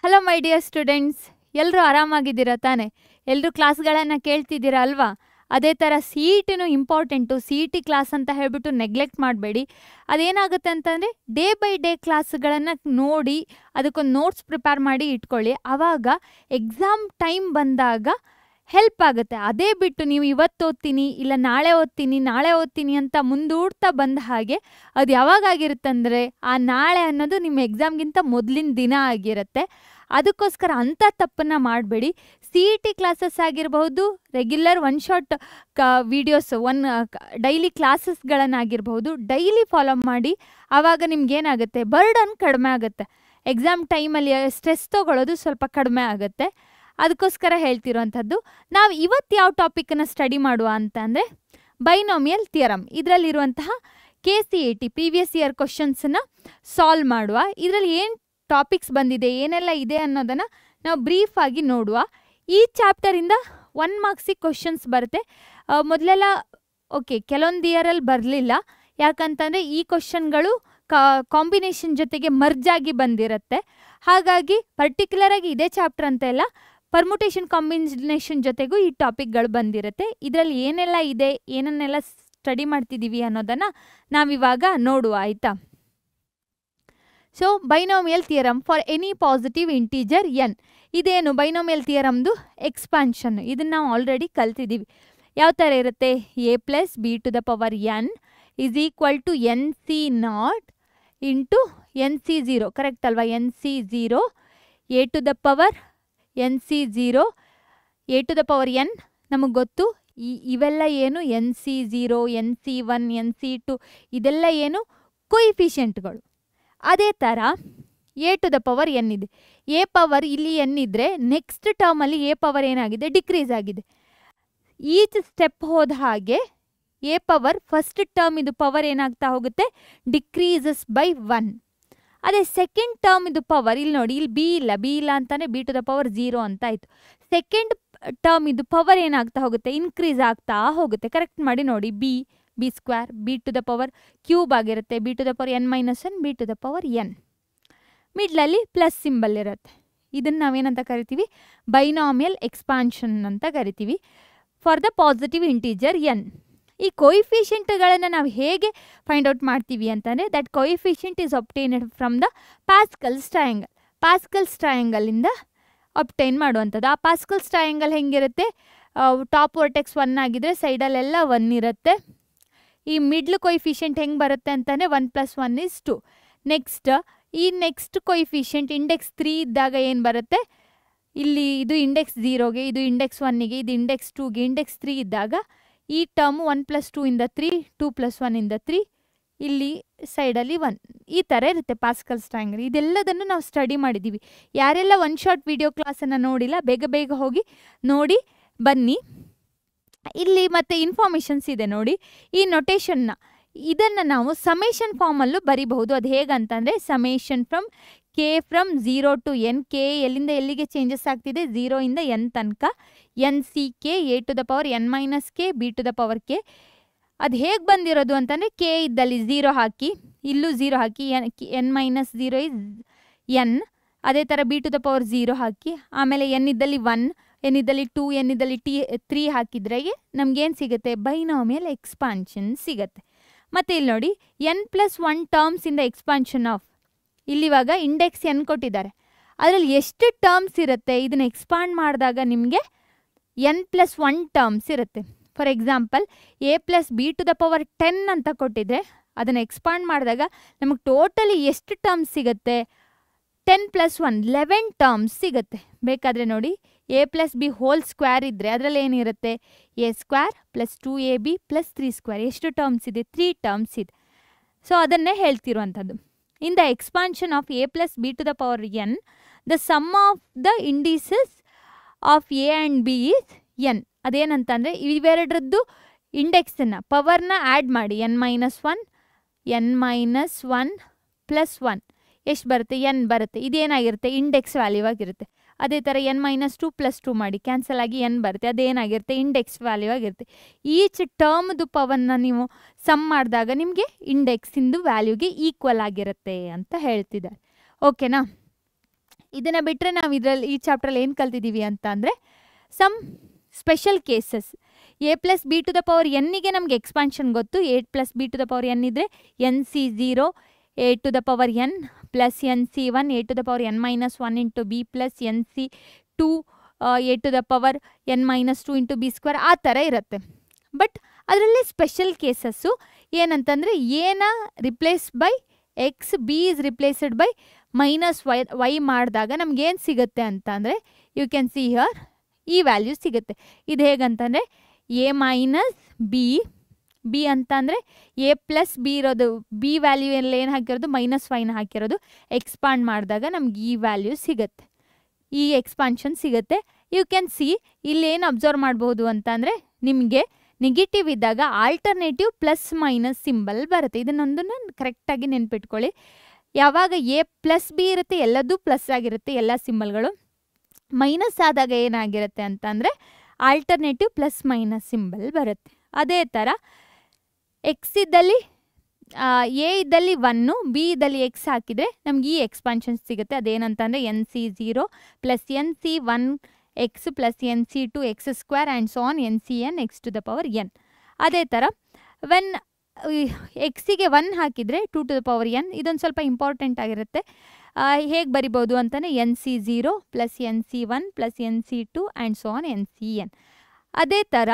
Hello my dear students, ಎಲ್ಲರೂ ಆರಾಮಾಗಿದ್ದೀರಾ ತಾನೆ? ಎಲ್ಲರೂ ಕ್ಲಾಸ್ಗಳನ್ನು ಕೇಳ್ತಿದ್ದೀರಾ ಅಲ್ವಾ? ಅದೇ ಥರ ಸಿ ಇ ಟಿನೂ important. C E T class ಅಂತ ಹೇಳ್ಬಿಟ್ಟು ನೆಗ್ಲೆಕ್ಟ್ ಮಾಡಬೇಡಿ. ಅದೇನಾಗುತ್ತೆ ಅಂತಂದರೆ ಡೇ ಬೈ ಡೇ ಕ್ಲಾಸ್ಗಳನ್ನು ನೋಡಿ ಅದಕ್ಕೊಂದು ನೋಟ್ಸ್ ಪ್ರಿಪೇರ್ ಮಾಡಿ ಇಟ್ಕೊಳ್ಳಿ. ಆವಾಗ ಎಕ್ಸಾಮ್ ಟೈಮ್ ಬಂದಾಗ ಹೆಲ್ಪ್ ಆಗುತ್ತೆ. ಅದೇ ಬಿಟ್ಟು ನೀವು ಇವತ್ತು ಓದ್ತೀನಿ, ಇಲ್ಲ ನಾಳೆ ಓದ್ತೀನಿ ಅಂತ ಮುಂದೂಡ್ತಾ ಬಂದ ಹಾಗೆ ಅದು ಯಾವಾಗಾಗಿರುತ್ತಂದರೆ ಆ ನಾಳೆ ಅನ್ನೋದು ನಿಮ್ಮ ಎಕ್ಸಾಮ್ಗಿಂತ ಮೊದಲಿನ ದಿನ ಆಗಿರುತ್ತೆ. ಅದಕ್ಕೋಸ್ಕರ ಅಂಥ ತಪ್ಪನ್ನು ಮಾಡಬೇಡಿ. ಸಿ ಇ ಟಿ ಕ್ಲಾಸಸ್ ಆಗಿರಬಹುದು, regular one shot videos, daily ಕ್ಲಾಸಸ್ಗಳನ್ನಾಗಿರ್ಬಹುದು, ಡೈಲಿ ಫಾಲೋ ಮಾಡಿ. ಆವಾಗ ನಿಮ್ಗೇನಾಗುತ್ತೆ, ಬರ್ಡನ್ ಕಡಿಮೆ ಆಗುತ್ತೆ. ಎಕ್ಸಾಮ್ ಟೈಮಲ್ಲಿ ಸ್ಟ್ರೆಸ್ ತೊಗೊಳ್ಳೋದು ಸ್ವಲ್ಪ ಕಡಿಮೆ ಆಗುತ್ತೆ. ಅದಕ್ಕೋಸ್ಕರ ಹೇಳ್ತಿರೋವಂಥದ್ದು. ನಾವು ಇವತ್ತು ಯಾವ ಟಾಪಿಕನ್ನು ಸ್ಟಡಿ ಮಾಡುವ ಅಂತ ಅಂದರೆ ಬೈನೋಮಿಯಲ್ ಥಿಯರಮ್. ಇದರಲ್ಲಿರುವಂತಹ KCET ಪ್ರೀವಿಯಸ್ ಇಯರ್ ಕ್ವಶನ್ಸನ್ನು ಸಾಲ್ವ್ ಮಾಡುವ. ಇದರಲ್ಲಿ ಏನು ಟಾಪಿಕ್ಸ್ ಬಂದಿದೆ, ಏನೆಲ್ಲ ಇದೆ ಅನ್ನೋದನ್ನು ನಾವು ಬ್ರೀಫಾಗಿ ನೋಡುವ. ಈ ಚಾಪ್ಟರಿಂದ 1 ಮಾರ್ಕ್ಸಿಗೆ ಕ್ವಶನ್ಸ್ ಬರುತ್ತೆ. ಮೊದಲೆಲ್ಲ ಕೆಲವೊಂದು ಇಯರಲ್ಲಿ ಬರಲಿಲ್ಲ. ಯಾಕಂತಂದರೆ ಈ ಕ್ವಶನ್ಗಳು ಕಾಂಬಿನೇಷನ್ ಜೊತೆಗೆ ಮರ್ಜ್ ಆಗಿ ಬಂದಿರುತ್ತೆ. ಹಾಗಾಗಿ ಪರ್ಟಿಕ್ಯುಲರಾಗಿ ಇದೇ ಚಾಪ್ಟರ್ ಅಂತ ಇಲ್ಲ, ಪರ್ಮುಟೇಷನ್ ಕಾಂಬಿನೇಷನ್ ಜೊತೆಗೂ ಈ ಟಾಪಿಕ್ಗಳು ಬಂದಿರುತ್ತೆ. ಇದರಲ್ಲಿ ಏನೆಲ್ಲ ಇದೆ, ಏನನ್ನೆಲ್ಲ ಸ್ಟಡಿ ಮಾಡ್ತಿದ್ದೀವಿ ಅನ್ನೋದನ್ನು ನಾವಿವಾಗ ನೋಡುವ, ಆಯಿತಾ? So binomial theorem for any positive integer n. ಇದೇನು ಬೈನೋಮಿಯಲ್ ಥಿಯರಮ್ದು ಎಕ್ಸ್ಪಾನ್ಷನ್. ಇದನ್ನು ನಾವು ಆಲ್ರೆಡಿ ಕಲ್ತಿದ್ದೀವಿ. ಯಾವ ಥರ ಇರುತ್ತೆ? a + b⁴n = NC0 into NC0. Correct ಅಲ್ವಾ? NC0 a⁴NC0 a⁴n ನಮಗೆ ಗೊತ್ತು. ಇವೆಲ್ಲ ಏನು? NC0 NC1 NC2 ಇದೆಲ್ಲ ಏನು? ಕೊಯಿಫಿಷಿಯೆಂಟ್ಗಳು. ಅದೇ ಥರ a⁴n ಇದೆ. a ಪವರ್ ಇಲ್ಲಿ n ಇದ್ದರೆ ನೆಕ್ಸ್ಟ್ ಟರ್ಮಲ್ಲಿ a ಪವರ್ ಏನಾಗಿದೆ? ಡಿಕ್ರೀಸ್ ಆಗಿದೆ. ಈಚ್ ಸ್ಟೆಪ್ ಹೋದ ಹಾಗೆ a ಪವರ್ ಫಸ್ಟ್ ಟರ್ಮ್ ಇದು ಪವರ್ ಏನಾಗ್ತಾ ಹೋಗುತ್ತೆ? Decreases by 1. ಅದೇ ಸೆಕೆಂಡ್ ಟರ್ಮ್ ಇದು ಪವರ್ ಇಲ್ಲಿ ನೋಡಿ, ಇಲ್ಲಿ ಬಿ ಇಲ್ಲ ಅಂತಾನೆ b⁴0 ಅಂತ ಆಯಿತು. ಸೆಕೆಂಡ್ ಟರ್ಮ್ ಇದು ಪವರ್ ಏನಾಗ್ತಾ ಹೋಗುತ್ತೆ? ಇನ್ಕ್ರೀಸ್ ಆಗ್ತಾ ಹೋಗುತ್ತೆ. ಕರೆಕ್ಟ್ ಮಾಡಿ ನೋಡಿ, b² b⁴³ ಆಗಿರುತ್ತೆ, b⁴n - 1 b⁴n. ಮಿಡ್ಲಲ್ಲಿ ಪ್ಲಸ್ ಸಿಂಬಲ್ ಇರುತ್ತೆ. ಇದನ್ನು ನಾವೇನಂತ ಕರಿತೀವಿ? ಬೈನಾಮಿಯಲ್ ಎಕ್ಸ್ಪಾನ್ಷನ್ ಅಂತ ಕರಿತೀವಿ for the positive integer n. ಈ ಕೊಯಿಫಿಷಿಯೆಂಟ್ಗಳನ್ನು ನಾವು ಹೇಗೆ ಫೈಂಡ್ ಔಟ್ ಮಾಡ್ತೀವಿ ಅಂತಂದರೆ that coefficient is obtained from the Pascal's triangle. Pascal's ಟ್ರಯಾಂಗಲಿಂದ ಒಬ್ಟೈನ್ ಮಾಡುವಂಥದ್ದು. ಆ ಪ್ಯಾಸ್ಕಲ್ಸ್ ಟ್ರಯಾಂಗಲ್ ಹೆಂಗಿರುತ್ತೆ? ಟಾಪ್ ವರ್ಟೆಕ್ಸ್ 1 ಆಗಿದ್ರೆ ಸೈಡಲ್ಲೆಲ್ಲ 1 ಇರುತ್ತೆ. ಈ ಮಿಡ್ಲ್ ಕೊಯಿಫಿಷಿಯೆಂಟ್ ಹೆಂಗೆ ಬರುತ್ತೆ ಅಂತಂದರೆ 1 + 1 = 2. ನೆಕ್ಸ್ಟ್ ಕೊಯಿಫಿಷಿಯೆಂಟ್ ಇಂಡೆಕ್ಸ್ 3 ಇದ್ದಾಗ ಏನು ಬರುತ್ತೆ? ಇಲ್ಲಿ ಇದು ಇಂಡೆಕ್ಸ್ 0ಗೆ, ಇದು ಇಂಡೆಕ್ಸ್ 1ಗೆ, ಇದು ಇಂಡೆಕ್ಸ್ 2ಗೆ. ಇಂಡೆಕ್ಸ್ 3 ಇದ್ದಾಗ ಈ ಟರ್ಮು 1 + 2 ಯಿಂದ 3, 2 + 1 ಯಿಂದ 3, ಇಲ್ಲಿ ಸೈಡಲ್ಲಿ 1. ಈ ಥರ ಇರುತ್ತೆ ಪ್ಯಾಸ್ಕಲ್ಸ್ ಟ್ರಯಾಂಗಲ್. ಇದೆಲ್ಲದನ್ನು ನಾವು ಸ್ಟಡಿ ಮಾಡಿದ್ದೀವಿ. ಯಾರೆಲ್ಲ ಒನ್ ಶಾರ್ಟ್ ವಿಡಿಯೋ ಕ್ಲಾಸನ್ನು ನೋಡಿಲ್ಲ, ಬೇಗ ಹೋಗಿ ನೋಡಿ ಬನ್ನಿ. ಇಲ್ಲಿ ಮತ್ತೆ ಇನ್ಫಾರ್ಮೇಷನ್ಸ್ ಇದೆ ನೋಡಿ. ಈ ನೊಟೇಷನ್ನ ಇದನ್ನು ನಾವು ಸಮೇಷನ್ ಫಾರ್ಮಲ್ಲೂ ಬರಿಬಹುದು. ಅದು ಹೇಗಂತಂದರೆ summation from k from 0 to n. k ಎಲ್ಲಿಂದ ಎಲ್ಲಿಗೆ ಚೇಂಜಸ್ ಆಗ್ತಿದೆ? 0 ಇಂದ n ತನಕ. NCK a⁴n - k b⁴k. ಅದು ಹೇಗೆ ಬಂದಿರೋದು ಅಂತಂದರೆ k ಇದ್ದಲ್ಲಿ 0 ಹಾಕಿ, ಇಲ್ಲೂ 0 ಹಾಕಿ, n - 0 = n. ಅದೇ ಥರ b⁴0 ಹಾಕಿ, ಆಮೇಲೆ n ಇದ್ದಲ್ಲಿ 1, n ಇದ್ದಲ್ಲಿ 2, n ಇದ್ದಲ್ಲಿ 3 ಹಾಕಿದ್ರೆ ನಮಗೇನು ಸಿಗುತ್ತೆ? ಬೈನಾಮಿಯಲ್ ಎಕ್ಸ್ಪಾನ್ಷನ್ ಸಿಗುತ್ತೆ. ಮತ್ತು ಇಲ್ಲಿ ನೋಡಿ, n + 1 ಟರ್ಮ್ಸಿಂದ ಎಕ್ಸ್ಪಾನ್ಷನ್ ಆಫ್, ಇಲ್ಲಿವಾಗ ಇಂಡೆಕ್ಸ್ n ಕೊಟ್ಟಿದ್ದಾರೆ. ಅದರಲ್ಲಿ ಎಷ್ಟು ಟರ್ಮ್ಸ್ ಇರುತ್ತೆ? ಇದನ್ನು ಎಕ್ಸ್ಪಾಂಡ್ ಮಾಡಿದಾಗ ನಿಮಗೆ n + 1 ಟರ್ಮ್ಸ್ ಇರುತ್ತೆ. ಫಾರ್ ಎಕ್ಸಾಂಪಲ್ a + b⁴10 ಅಂತ ಕೊಟ್ಟಿದ್ರೆ ಅದನ್ನು ಎಕ್ಸ್ಪಾಂಡ್ ಮಾಡಿದಾಗ ನಮಗೆ ಟೋಟಲಿ ಎಷ್ಟು ಟರ್ಮ್ಸ್ ಸಿಗುತ್ತೆ? 10 + 1 11 ಟರ್ಮ್ಸ್ ಸಿಗುತ್ತೆ. ಬೇಕಾದರೆ ನೋಡಿ, a + b² ಇದ್ದರೆ ಅದರಲ್ಲಿ ಏನಿರುತ್ತೆ? a² + 2ab + 3². ಎಷ್ಟು ಟರ್ಮ್ಸ್ ಇದೆ? 3 ಟರ್ಮ್ಸ್ ಇದೆ. ಸೊ ಅದನ್ನೇ ಹೇಳ್ತಿರುವಂಥದ್ದು. In the expansion of a + b⁴n, the sum of the indices of a and b is n. ಅದೇನಂತಂದರೆ ಇವೆರಡರದ್ದು ಇಂಡೆಕ್ಸನ್ನು, ಪವರ್ನ ಆ್ಯಡ್ ಮಾಡಿ. n - 1 + 1 ಎಷ್ಟು ಬರುತ್ತೆ? n ಬರುತ್ತೆ. ಇದೇನಾಗಿರುತ್ತೆ? ಇಂಡೆಕ್ಸ್ ವ್ಯಾಲ್ಯೂ ಆಗಿರುತ್ತೆ. ಅದೇ ಥರ n - 2 + 2 ಮಾಡಿ, ಕ್ಯಾನ್ಸಲ್ ಆಗಿ n ಬರುತ್ತೆ. ಅದೇನಾಗಿರುತ್ತೆ? ಇಂಡೆಕ್ಸ್ ವ್ಯಾಲ್ಯೂ ಆಗಿರುತ್ತೆ. ಈಚ್ ಟರ್ಮ್ದು ಪವರ್ನ ನೀವು ಸಮ್ ಮಾಡಿದಾಗ ನಿಮಗೆ ಇಂಡೆಕ್ಸಿಂದು ವ್ಯಾಲ್ಯೂಗೆ ಈಕ್ವಲ್ ಆಗಿರುತ್ತೆ ಅಂತ ಹೇಳ್ತಿದ್ದಾರೆ. ಓಕೆನಾ? ಇದನ್ನು ಬಿಟ್ಟರೆ ನಾವು ಇದರಲ್ಲಿ ಈ ಚಾಪ್ಟ್ರಲ್ಲಿ ಏನು ಕಲ್ತಿದ್ದೀವಿ ಅಂತ ಅಂದರೆ some special cases. A plus b to the power ಎನ್ನಿಗೆ ನಮಗೆ ಎಕ್ಸ್ಪಾನ್ಷನ್ ಗೊತ್ತು. A plus b to the power n ಇದ್ದರೆ n C 0 a to the power n plus n C 1 a to the power n minus 1 into b plus n C 2 a to the power n minus 2 into b square ಆ ಥರ ಇರುತ್ತೆ. But ಅದರಲ್ಲಿ special cases ಏನಂತಂದರೆ n replace by x, B is replaced by minus y ಮಾಡಿದಾಗ ನಮಗೇನು ಸಿಗುತ್ತೆ ಅಂತ ಅಂದರೆ ಯು ಕ್ಯಾನ್ ಸಿ ಹಿಯರ್ ಈ ವ್ಯಾಲ್ಯೂ ಸಿಗುತ್ತೆ. ಇದು ಹೇಗಂತಂದರೆ ಎ ಮೈನಸ್ ಬಿ ಅಂತ ಅಂದರೆ ಎ ಪ್ಲಸ್ ಬಿ ಇರೋದು, ಬಿ ವ್ಯಾಲ್ಯೂ ಎಲ್ಲ ಏನು ಹಾಕಿರೋದು ಮೈನಸ್ ವೈನ ಹಾಕಿರೋದು, ಎಕ್ಸ್ಪಾಂಡ್ ಮಾಡಿದಾಗ ನಮ್ಗೆ ಈ ವ್ಯಾಲ್ಯೂ ಸಿಗುತ್ತೆ, ಈ ಎಕ್ಸ್ಪಾನ್ಷನ್ ಸಿಗುತ್ತೆ. ಯು ಕ್ಯಾನ್ ಸಿ ಇಲ್ಲೇನು ಅಬ್ಸರ್ವ್ ಮಾಡ್ಬೋದು ಅಂತ ಅಂದರೆ ನಿಮಗೆ ನೆಗೆಟಿವ್ ಇದ್ದಾಗ ಆಲ್ಟರ್ನೇಟಿವ್ ಪ್ಲಸ್ ಮೈನಸ್ ಸಿಂಬಲ್ ಬರುತ್ತೆ. ಇದನ್ನೊಂದನ್ನು ಕರೆಕ್ಟಾಗಿ ನೆನ್ಪಿಟ್ಕೊಳ್ಳಿ. ಯಾವಾಗ ಎ ಪ್ಲಸ್ ಬಿ ಇರುತ್ತೆ ಎಲ್ಲದೂ ಪ್ಲಸ್ ಆಗಿರುತ್ತೆ ಎಲ್ಲ ಸಿಂಬಲ್ಗಳು. ಮೈನಸ್ ಆದಾಗ ಏನಾಗಿರುತ್ತೆ ಅಂತ ಅಂದರೆ ಆಲ್ಟರ್ನೇಟಿವ್ ಪ್ಲಸ್ ಮೈನಸ್ ಸಿಂಬಲ್ ಬರುತ್ತೆ. ಅದೇ ಥರ ಎಕ್ಸ್ ಇದ್ದಲ್ಲಿ ಎ ಇದ್ದಲ್ಲಿ 1 ಬಿ ಇದ್ದಲ್ಲಿ ಎಕ್ಸ್ ಹಾಕಿದರೆ ನಮ್ಗೆ ಈ ಎಕ್ಸ್ಪಾನ್ಷನ್ ಸಿಗುತ್ತೆ. ಅದೇನಂತಂದರೆ n C 0 plus n C 1 x plus n C 2 x square and so on n C n x to the power n. ಅದೇ ಥರ ವೆನ್ ಎಕ್ಸಿಗೆ 1 ಹಾಕಿದರೆ 2 ಟು ದ ಪವರ್ ಎನ್. ಇದೊಂದು ಸ್ವಲ್ಪ ಇಂಪಾರ್ಟೆಂಟ್ ಆಗಿರುತ್ತೆ. ಹೇಗೆ ಬರಿಬೋದು ಅಂತಲೇ N C 0 plus n C 1 plus n C 2 and so on n C N. ಅದೇ ಥರ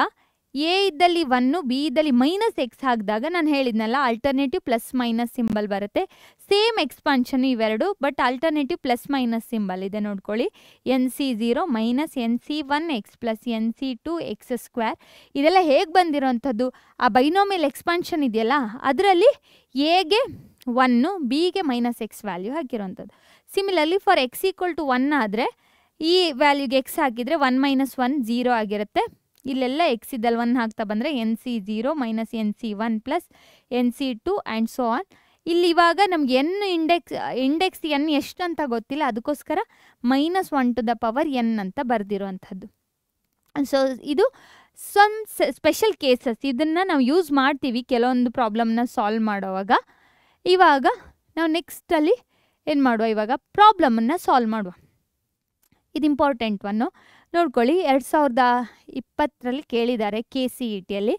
ಎ ಇದ್ದಲ್ಲಿ 1 ಬಿ ಇದ್ದಲ್ಲಿ ಮೈನಸ್ ಎಕ್ಸ್ ಹಾಕಿದಾಗ ನಾನು ಹೇಳಿದ್ನಲ್ಲ ಆಲ್ಟರ್ನೇಟಿವ್ ಪ್ಲಸ್ ಮೈನಸ್ ಸಿಂಬಲ್ ಬರುತ್ತೆ. ಸೇಮ್ ಎಕ್ಸ್ಪಾನ್ಷನ್ ಇವೆರಡು, but alternative plus minus symbol ಇದೆ ನೋಡ್ಕೊಳ್ಳಿ. N C 0 minus N C 1 x plus n C 2 x square. ಇದೆಲ್ಲ ಹೇಗೆ ಬಂದಿರೋವಂಥದ್ದು, ಆ ಬೈನೋಮಿಯಲ್ ಎಕ್ಸ್ಪಾನ್ಷನ್ ಇದೆಯಲ್ಲ ಅದರಲ್ಲಿ ಎಗೆ 1 ಬಿಗೆ ಮೈನಸ್ ಎಕ್ಸ್ ವ್ಯಾಲ್ಯೂ ಹಾಕಿರೋವಂಥದ್ದು. Similarly for x equal to 1 ಆದರೆ ಈ ವ್ಯಾಲ್ಯೂಗೆ ಎಕ್ಸ್ ಹಾಕಿದರೆ 1 ಮೈನಸ್ 1 0 ಆಗಿರುತ್ತೆ. ಇಲ್ಲೆಲ್ಲ ಎಕ್ಸ್ ಇದ್ದಲ್ಲಿ 1 ಹಾಕ್ತಾ ಬಂದರೆ N C 0 minus N C 1 plus n C 2 and so on. ಇಲ್ಲಿ ಇವಾಗ ನಮ್ಗೆ ಎನ್ ಇಂಡೆಕ್ಸ್ ಎನ್ ಎಷ್ಟು ಅಂತ ಗೊತ್ತಿಲ್ಲ, ಅದಕ್ಕೋಸ್ಕರ minus 1 to the power n ಅಂತ ಬರೆದಿರುವಂಥದ್ದು. ಸೊ ಇದು ಸಮ್ ಸ್ಪೆಷಲ್ ಕೇಸಸ್, ಇದನ್ನು ನಾವು ಯೂಸ್ ಮಾಡ್ತೀವಿ ಕೆಲವೊಂದು ಪ್ರಾಬ್ಲಮ್ನ ಸಾಲ್ವ್ ಮಾಡೋವಾಗ. ಇವಾಗ ನಾವು ನೆಕ್ಸ್ಟಲ್ಲಿ ಏನು ಮಾಡುವ, ಇವಾಗ ಪ್ರಾಬ್ಲಮನ್ನು ಸಾಲ್ವ್ ಮಾಡುವ. ಇದು ಇಂಪಾರ್ಟೆಂಟ್ ಒನ್ನು ನೋಡ್ಕೊಳ್ಳಿ. 2020 ಕೇಳಿದ್ದಾರೆ KCETಯಲ್ಲಿ.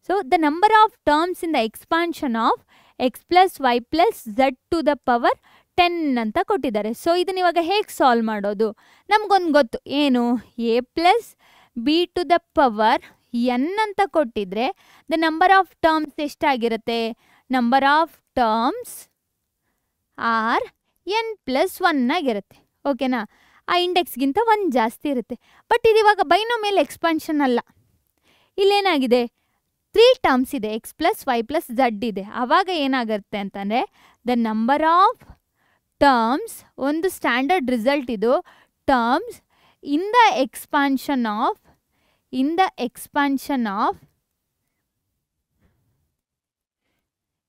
So the number of terms in the expansion of x plus y plus z to the power 10 ಅಂತ ಕೊಟ್ಟಿದ್ದಾರೆ. ಸೊ ಇದನ್ನ ಇವಾಗ ಹೇಗೆ ಸಾಲ್ವ್ ಮಾಡೋದು, ನಮಗೊಂದು ಗೊತ್ತು ಏನು, a plus b to the power n ಅಂತ ಕೊಟ್ಟಿದ್ರೆ ದ ನಂಬರ್ ಆಫ್ ಟರ್ಮ್ಸ್ ಎಷ್ಟಾಗಿರುತ್ತೆ, number of terms are n plus 1 ಆಗಿರುತ್ತೆ. ಓಕೆನಾ, ಆ ಇಂಡೆಕ್ಸ್ಗಿಂತ 1 ಜಾಸ್ತಿ ಇರುತ್ತೆ. ಬಟ್ ಇದು ಇವಾಗ ಬೈನೋಮಿಯಲ್ ಎಕ್ಸ್ಪಾನ್ಷನ್ ಅಲ್ಲ, ಇಲ್ಲೇನಾಗಿದೆ 3 ಟರ್ಮ್ಸ್ ಇದೆ, x plus y plus z ಇದೆ. ಆವಾಗ ಏನಾಗುತ್ತೆ ಅಂತಂದರೆ ದ ನಂಬರ್ ಆಫ್ ಟರ್ಮ್ಸ್, ಒಂದು ಸ್ಟ್ಯಾಂಡರ್ಡ್ ರಿಸಲ್ಟ್ ಇದು, terms in the expansion of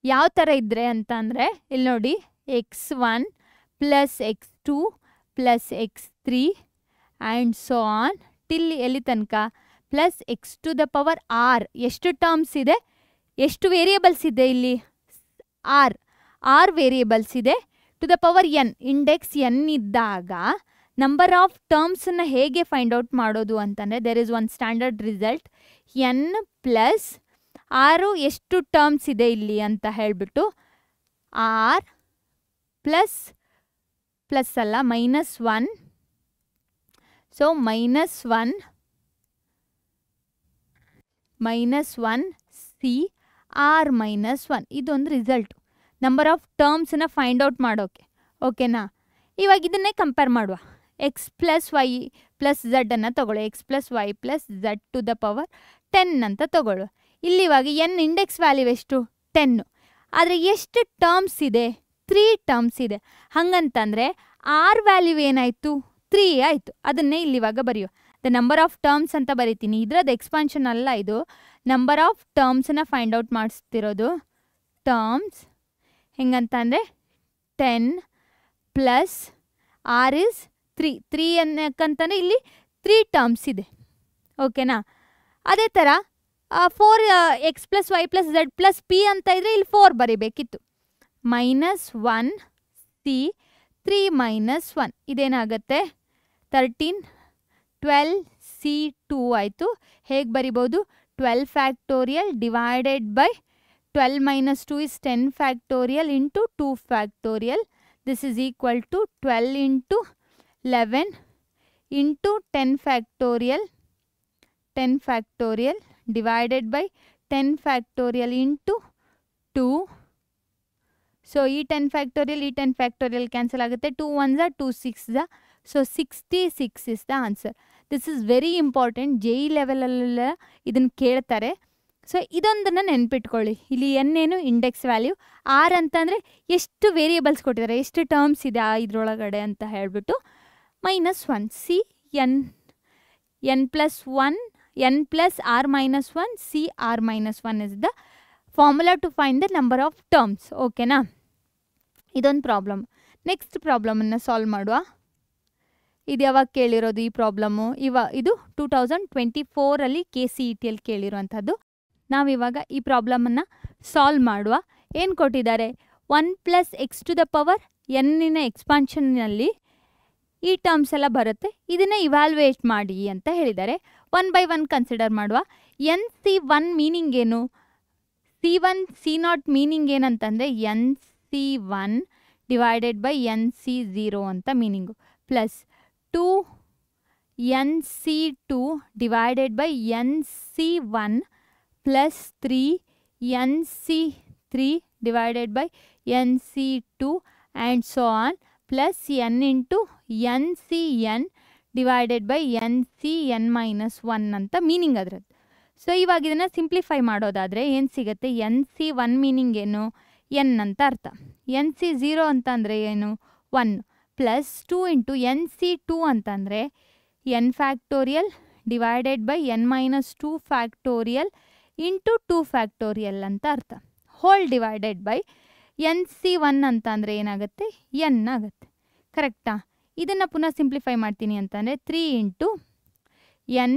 ಯಾವ ಥರ ಇದ್ರೆ ಅಂತ ಅಂದರೆ ಇಲ್ಲಿ ನೋಡಿ, x1 plus x2 plus x3 and so on till ಎಲ್ಲಿ ತನಕ plus x to the power r. ಎಷ್ಟು ಟರ್ಮ್ಸ್ ಇದೆ, ಎಷ್ಟು ವೇರಿಯೇಬಲ್ಸ್ ಇದೆ ಇಲ್ಲಿ, ಆರ್ ವೇರಿಯೇಬಲ್ಸ್ ಇದೆ, to the power n, index N ಇದ್ದಾಗ ನಂಬರ್ ಆಫ್ ಟರ್ಮ್ಸನ್ನು ಹೇಗೆ ಫೈಂಡ್ ಔಟ್ ಮಾಡೋದು ಅಂತಂದರೆ there is one standard result, n plus r ಎಷ್ಟು ಟರ್ಮ್ಸ್ ಇದೆ ಇಲ್ಲಿ ಅಂತ ಹೇಳಿಬಿಟ್ಟು ಆರ್ ಪ್ಲಸ್ ಅಲ್ಲ -1, ಸೊ -1 ಸಿ ಆರ್ -1 ಇದೊಂದು ರಿಸಲ್ಟು ನಂಬರ್ ಆಫ್ ಟರ್ಮ್ಸನ್ನ ಫೈಂಡ್ ಔಟ್ ಮಾಡೋಕ್ಕೆ. ಓಕೆನಾ, ಇವಾಗ ಇದನ್ನೇ ಕಂಪೇರ್ ಮಾಡುವ. ಎಕ್ಸ್ ಪ್ಲಸ್ ವೈ ಪ್ಲಸ್ ಝಡ್ಡನ್ನು ತಗೊಳ್ಳು, x plus y plus z to the power 10 ಅಂತ ತಗೊಳ್ಳು. ಇಲ್ಲಿ ಇವಾಗ ಎನ್ ಇಂಡೆಕ್ಸ್ ವ್ಯಾಲ್ಯೂ ಎಷ್ಟು 10, ಆದರೆ ಎಷ್ಟು ಟರ್ಮ್ಸ್ ಇದೆ 3 ಟರ್ಮ್ಸ್ ಇದೆ. ಹಾಗಂತಂದರೆ ಆರ್ ವ್ಯಾಲ್ಯೂ ಏನಾಯಿತು 3 ಆಯಿತು. ಅದನ್ನೇ ಇಲ್ಲಿ ಇವಾಗ ಬರೆಯುವ. ದ ನಂಬರ್ ಆಫ್ ಟರ್ಮ್ಸ್ ಅಂತ ಬರಿತೀನಿ, ಇದರದ್ದು ಎಕ್ಸ್ಪಾನ್ಷನ್ ಅಲ್ಲ, ಇದು ನಂಬರ್ ಆಫ್ ಟರ್ಮ್ಸನ್ನ ಫೈಂಡ್ ಔಟ್ ಮಾಡಿಸ್ತಿರೋದು. ಟರ್ಮ್ಸ್ ಹೆಂಗಂತ ಅಂದರೆ 10 ಪ್ಲಸ್ ಆರ್ ಇಸ್ 3 ಅನ್ನಕ್ಕಂತಾನೆ ಇಲ್ಲಿ 3 ಟರ್ಮ್ಸ್ ಇದೆ. ಓಕೆನಾ, ಅದೇ ಥರ 4 x plus y plus z plus p ಅಂತ ಇದ್ದರೆ ಇಲ್ಲಿ 4 ಬರೀಬೇಕಿತ್ತು. -1 ಸಿ 3 ಮೈನಸ್ 1 ಇದೇನಾಗುತ್ತೆ 13 12 C2 ಆಯಿತು. ಹೇಗೆ ಬರಿಬೋದು 12 factorial divided by 12 minus 2 is 10 factorial into 2 factorial. This is equal to 12 into 11 into 10 factorial. 10 factorial divided by 10 factorial into 2. So, e 10 factorial cancel ಆಗುತ್ತೆ. 2 1s are 2 6s are. So, 66 is the answer. This is very important. JEE level ಅಲ್ಲ ಇದನ್ನು ಕೇಳ್ತಾರೆ. So ಇದೊಂದನ್ನು ನೆನ್ಪಿಟ್ಕೊಳ್ಳಿ. ಇಲ್ಲಿ ಏನು index value, R ಅಂತಂದರೆ ಎಷ್ಟು variables ಕೊಟ್ಟಿದ್ದಾರೆ, ಎಷ್ಟು ಟರ್ಮ್ಸ್ ಇದೆ ಇದರೊಳಗಡೆ ಅಂತ ಹೇಳಿಬಿಟ್ಟು -1 C n plus r minus 1 C r minus 1 is the formula to find the number of terms. ಓಕೆನಾ, ಇದೊಂದು ಪ್ರಾಬ್ಲಮ್. ನೆಕ್ಸ್ಟ್ ಪ್ರಾಬ್ಲಮನ್ನು ಸಾಲ್ವ್ ಮಾಡುವ. ಇದು ಯಾವಾಗ ಕೇಳಿರೋದು ಈ ಪ್ರಾಬ್ಲಮ್ಮು? ಇದು 2024 KCET ಕೇಳಿರುವಂಥದ್ದು. ನಾವಿವಾಗ ಈ ಪ್ರಾಬ್ಲಮನ್ನು ಸಾಲ್ವ್ ಮಾಡುವ. ಏನು ಕೊಟ್ಟಿದ್ದಾರೆ, 1 + x⁴ ಎನ್ನಿನ ಎಕ್ಸ್ಪಾನ್ಷನ್ನಲ್ಲಿ ಈ ಟರ್ಮ್ಸ್ ಎಲ್ಲ ಬರುತ್ತೆ, ಇದನ್ನು ಇವ್ಯಾಲ್ಯುಯೇಟ್ ಮಾಡಿ ಅಂತ ಹೇಳಿದ್ದಾರೆ. 1 by 1 ಕನ್ಸಿಡರ್ ಮಾಡುವ. NC1 ಮೀನಿಂಗ್ ಏನು, C1 C0 ಮೀನಿಂಗ್ ಏನಂತಂದರೆ NC1 ಡಿವೈಡೆಡ್ ಬೈ NC0 ಅಂತ meaning, plus 2 NC2 divided by NC1 plus 3 NC3 divided by NC2 and so on, plus n into NCn divided by NCn minus 1 ಅಂತ meaning ಅದರದ್ದು. So ಇವಾಗ ಇದನ್ನು simplify ಮಾಡೋದಾದರೆ ಏನು ಸಿಗುತ್ತೆ, NC1 meaning ಏನು, N ಅಂತ ಅರ್ಥ. NC0 ಅಂತಂದರೆ ಏನು, 1 ಪ್ಲಸ್ 2 ಇಂಟು NC2 ಅಂತಂದರೆ n factorial divided by n minus 2 factorial into 2 factorial ಅಂತ ಅರ್ಥ, ಹೋಲ್ ಡಿವೈಡೆಡ್ ಬೈ NC1 ಅಂತ ಅಂದರೆ ಏನಾಗುತ್ತೆ, ಎನ್ ಆಗುತ್ತೆ. ಕರೆಕ್ಟಾ? ಇದನ್ನು ಪುನಃ ಸಿಂಪ್ಲಿಫೈ ಮಾಡ್ತೀನಿ ಅಂತಂದರೆ 3 into n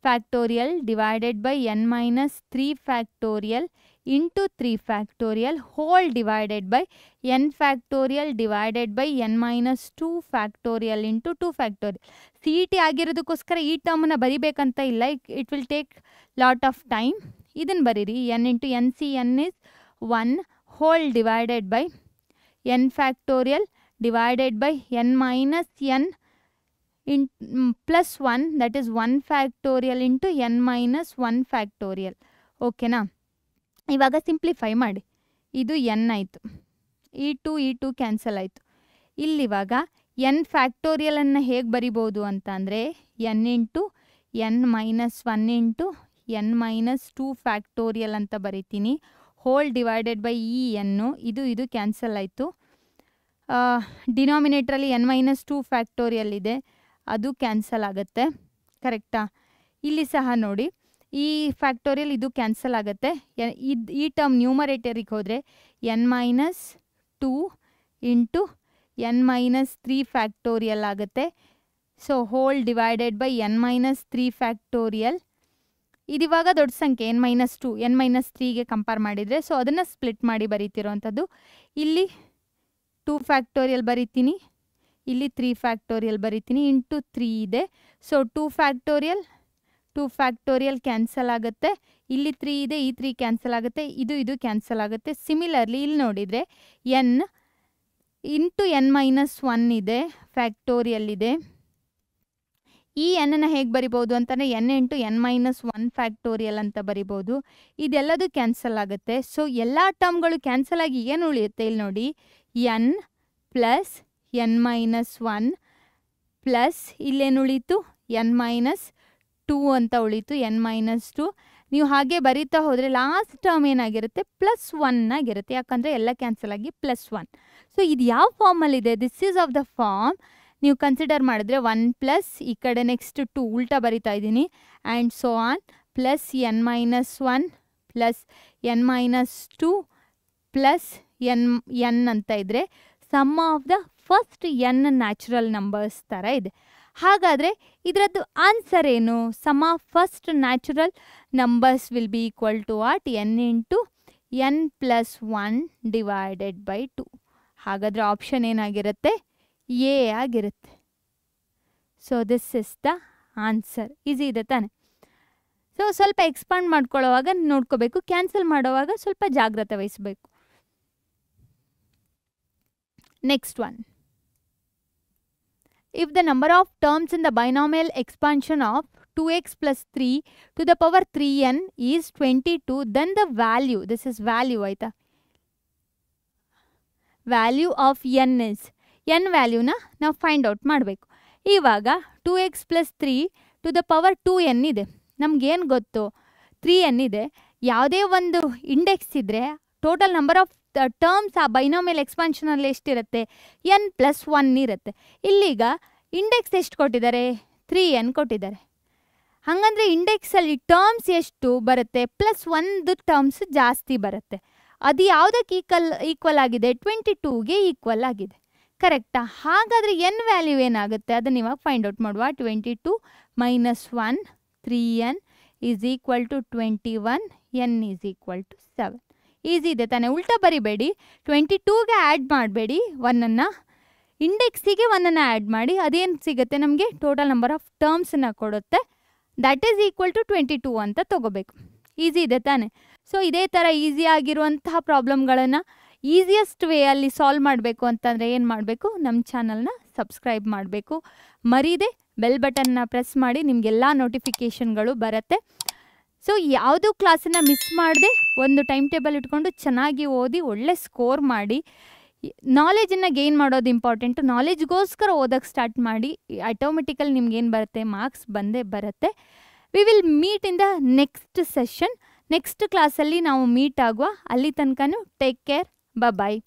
factorial divided by n minus 3 factorial into 3 factorial hole divided by n factorial divided by n minus 2 factorial into 2 factorial. CET ಆಗಿರೋದಕ್ಕೋಸ್ಕರ ಈ ಟರ್ಮನ್ನು ಬರಿಬೇಕಂತ ಇಲ್ಲ, it will take lot of time. ಇದನ್ನು ಬರೀರಿ, n into NCn is 1 hole divided by n factorial divided by n minus n in plus 1 that is 1 factorial into n minus 1 factorial. ಓಕೆನಾ? ಇವಾಗ simplify ಮಾಡಿ. ಇದು n ಆಯಿತು, ಈ two cancel ಆಯಿತು. ಇಲ್ಲಿವಾಗ n ಫ್ಯಾಕ್ಟೋರಿಯಲನ್ನು ಹೇಗೆ ಬರಿಬೋದು ಅಂತ ಅಂದರೆ n into n minus 1 into n minus 2 factorial ಅಂತ ಬರಿತೀನಿ, ಹೋಲ್ ಡಿವೈಡೆಡ್ ಬೈ ಈ ಎನ್ನು, ಇದು ಕ್ಯಾನ್ಸಲ್ ಆಯಿತು. ಡಿನಾಮಿನೇಟ್ರಲ್ಲಿ n ಮೈನಸ್ 2 ಫ್ಯಾಕ್ಟೋರಿಯಲ್ ಇದೆ, ಅದು ಕ್ಯಾನ್ಸಲ್ ಆಗುತ್ತೆ. ಕರೆಕ್ಟಾ? ಇಲ್ಲಿ ಸಹ ನೋಡಿ, ಈ ಫ್ಯಾಕ್ಟೋರಿಯಲ್ ಇದು ಕ್ಯಾನ್ಸಲ್ ಆಗುತ್ತೆ. ಈ ಟರ್ಮ್ ನ್ಯೂಮರೇಟರಿಗೆ ಹೋದರೆ n minus 2 into n minus 3 factorial ಆಗುತ್ತೆ. So whole divided by n minus 3 factorial. ಇದಿವಾಗ ದೊಡ್ಡ ಸಂಖ್ಯೆ n ಮೈನಸ್ 2 n ಮೈನಸ್ 3ಗೆ ಕಂಪೇರ್ ಮಾಡಿದರೆ, ಸೊ ಅದನ್ನು ಸ್ಪ್ಲಿಟ್ ಮಾಡಿ ಬರೀತಿರೋವಂಥದ್ದು. ಇಲ್ಲಿ 2 ಫ್ಯಾಕ್ಟೋರಿಯಲ್ ಬರೀತೀನಿ, ಇಲ್ಲಿ 3 ಫ್ಯಾಕ್ಟೋರಿಯಲ್ ಬರೀತೀನಿ, ಇಂಟು 3 ಇದೆ. ಸೊ 2 ಫ್ಯಾಕ್ಟೋರಿಯಲ್ ಕ್ಯಾನ್ಸಲ್ ಆಗುತ್ತೆ, ಇಲ್ಲಿ 3 ಇದೆ, ಈ 3 ಕ್ಯಾನ್ಸಲ್ ಆಗುತ್ತೆ, ಇದು ಕ್ಯಾನ್ಸಲ್ ಆಗುತ್ತೆ. ಸಿಮಿಲರ್ಲಿ ಇಲ್ಲಿ ನೋಡಿದರೆ n ಇಂಟು n ಮೈನಸ್ 1 ಇದೆ, ಫ್ಯಾಕ್ಟೋರಿಯಲ್ ಇದೆ. ಈ ಎನ್ನನ್ನು ಹೇಗೆ ಬರಿಬೋದು ಅಂತಂದರೆ n into n minus 1 factorial ಅಂತ ಬರಿಬೋದು. ಇದೆಲ್ಲದು ಕ್ಯಾನ್ಸಲ್ ಆಗುತ್ತೆ. ಸೊ ಎಲ್ಲ ಟರ್ಮ್ಗಳು ಕ್ಯಾನ್ಸಲ್ ಆಗಿ ಏನು ಉಳಿಯುತ್ತೆ ಇಲ್ಲಿ ನೋಡಿ, n plus n minus 1 plus ಇಲ್ಲೇನು ಉಳೀತು n ಮೈನಸ್ 2 ಅಂತ ಉಳೀತು, n ಮೈನಸ್ 2. ನೀವು ಹಾಗೆ ಬರೀತಾ ಹೋದರೆ ಲಾಸ್ಟ್ ಟರ್ಮ್ ಏನಾಗಿರುತ್ತೆ, ಪ್ಲಸ್ 1 ಆಗಿರುತ್ತೆ, ಯಾಕಂದರೆ ಎಲ್ಲ ಕ್ಯಾನ್ಸಲ್ ಆಗಿ ಪ್ಲಸ್ 1. ಸೊ ಇದು ಯಾವ ಫಾರ್ಮಲ್ಲಿದೆ, this is of the form. ನೀವು ಕನ್ಸಿಡರ್ ಮಾಡಿದ್ರೆ 1 ಪ್ಲಸ್ ಈ ಕಡೆ ನೆಕ್ಸ್ಟ್ 2 ಉಲ್ಟಾ ಬರಿತಾ ಇದ್ದೀನಿ, and so on, plus n minus 1 plus n minus 2 plus n ಅಂತ ಇದ್ದರೆ sum of the first n natural numbers ಥರ ಇದೆ. ಹಾಗಾದರೆ ಇದರದ್ದು ಆನ್ಸರ್ ಏನು, sum of first natural numbers will be equal to what, n into n plus 1 divided by 2. ಹಾಗಾದರೆ option ಏನಾಗಿರುತ್ತೆ, A ಆಗಿರುತ್ತೆ. So this is the answer. Easy ಇದೆ ತಾನೆ. ಸೊ ಸ್ವಲ್ಪ ಎಕ್ಸ್ಪಾಂಡ್ ಮಾಡ್ಕೊಳ್ಳೋವಾಗ ನೋಡ್ಕೋಬೇಕು, ಕ್ಯಾನ್ಸಲ್ ಮಾಡೋವಾಗ ಸ್ವಲ್ಪ ಜಾಗ್ರತೆ ವಹಿಸಬೇಕು. Next one. If the number of terms in the binomial expansion of 2x plus 3 to the power 3n is 22, then the value, this is value ಆಯ್ತಾ, value of n is, n ವ್ಯಾಲ್ಯೂನ ನಾವು find out ಮಾಡಬೇಕು. ಇವಾಗ 2x plus 3 to the power 2n ಇದೆ. ನಮಗೇನು ಗೊತ್ತು, 3n ಇದೆ. ಯಾವುದೇ ಒಂದು ಇಂಡೆಕ್ಸ್ ಇದ್ದರೆ ಟೋಟಲ್ ನಂಬರ್ ಆಫ್ ಟರ್ಮ್ಸ್ ಆ ಬೈನಾಮಿಯಲ್ ಎಕ್ಸ್ಪಾನ್ಷನಲ್ಲಿ ಎಷ್ಟಿರುತ್ತೆ, n ಪ್ಲಸ್ 1 ಇರುತ್ತೆ. ಇಲ್ಲಿಗ ಇಂಡೆಕ್ಸ್ ಎಷ್ಟು ಕೊಟ್ಟಿದ್ದಾರೆ, 3n ಕೊಟ್ಟಿದ್ದಾರೆ. ಹಾಗಂದರೆ ಇಂಡೆಕ್ಸಲ್ಲಿ ಟರ್ಮ್ಸ್ ಎಷ್ಟು ಬರುತ್ತೆ, ಪ್ಲಸ್ 1 ಟರ್ಮ್ಸ್ ಜಾಸ್ತಿ ಬರುತ್ತೆ. ಅದು ಯಾವುದಕ್ಕೆ ಈಕ್ವಲ್ ಆಗಿದೆ, 22ಗೆ ಈಕ್ವಲ್ ಆಗಿದೆ. ಕರೆಕ್ಟಾ? ಹಾಗಾದರೆ n ವ್ಯಾಲ್ಯೂ ಏನಾಗುತ್ತೆ ಅದನ್ನು ಇವಾಗ ಫೈಂಡ್ ಔಟ್ ಮಾಡುವ. 22 minus 1 3n is equal to 21, n is equal to 7. Easy ಇದೆ ತಾನೆ. ಉಲ್ಟಾ ಬರಿಬೇಡಿ, 22ಗೆ ಆ್ಯಡ್ ಮಾಡಬೇಡಿ, 1ಅನ್ನು ಇಂಡೆಕ್ಸಿಗೆ 1ಅನ್ನು ಆ್ಯಡ್ ಮಾಡಿ. ಅದೇನು ಸಿಗುತ್ತೆ ನಮಗೆ, ಟೋಟಲ್ ನಂಬರ್ ಆಫ್ ಟರ್ಮ್ಸನ್ನು ಕೊಡುತ್ತೆ. ದ್ಯಾಟ್ ಈಸ್ ಈಕ್ವಲ್ ಟು 22 ಅಂತ ತೊಗೋಬೇಕು. ಈಸಿ ಇದೆ ತಾನೆ. ಸೊ ಇದೇ ಥರ ಈಸಿಯಾಗಿರುವಂತಹ ಪ್ರಾಬ್ಲಮ್ಗಳನ್ನು ಈಸಿಯೆಸ್ಟ್ ವೇಯಲ್ಲಿ ಸಾಲ್ವ್ ಮಾಡಬೇಕು ಅಂತಂದರೆ ಏನು ಮಾಡಬೇಕು, ನಮ್ಮ ಚಾನಲ್ನ ಸಬ್ಸ್ಕ್ರೈಬ್ ಮಾಡಬೇಕು. ಮರೀದೆ ಬೆಲ್ ಬಟನ್ನ ಪ್ರೆಸ್ ಮಾಡಿ, ನಿಮಗೆಲ್ಲ ನೋಟಿಫಿಕೇಷನ್ಗಳು ಬರುತ್ತೆ. ಸೊ ಯಾವುದೂ ಕ್ಲಾಸನ್ನು ಮಿಸ್ ಮಾಡದೆ ಒಂದು ಟೈಮ್ ಟೇಬಲ್ ಇಟ್ಕೊಂಡು ಚೆನ್ನಾಗಿ ಓದಿ ಒಳ್ಳೆ ಸ್ಕೋರ್ ಮಾಡಿ. ನಾಲೆಜನ್ನು ಗೇನ್ ಮಾಡೋದು ಇಂಪಾರ್ಟೆಂಟು. ನಾಲೆಜ್ಗೋಸ್ಕರ ಓದೋಕ್ಕೆ ಸ್ಟಾರ್ಟ್ ಮಾಡಿ. ಆಟೋಮೆಟಿಕಲಿ ನಿಮ್ಗೇನು ಬರುತ್ತೆ, ಮಾರ್ಕ್ಸ್ ಬಂದೇ ಬರುತ್ತೆ. We will meet in the next session. Next ಕ್ಲಾಸಲ್ಲಿ ನಾವು ಮೀಟ್ ಆಗುವ. ಅಲ್ಲಿ ತನಕನೂ ಟೇಕ್ ಕೇರ್. ಬಾಯ್.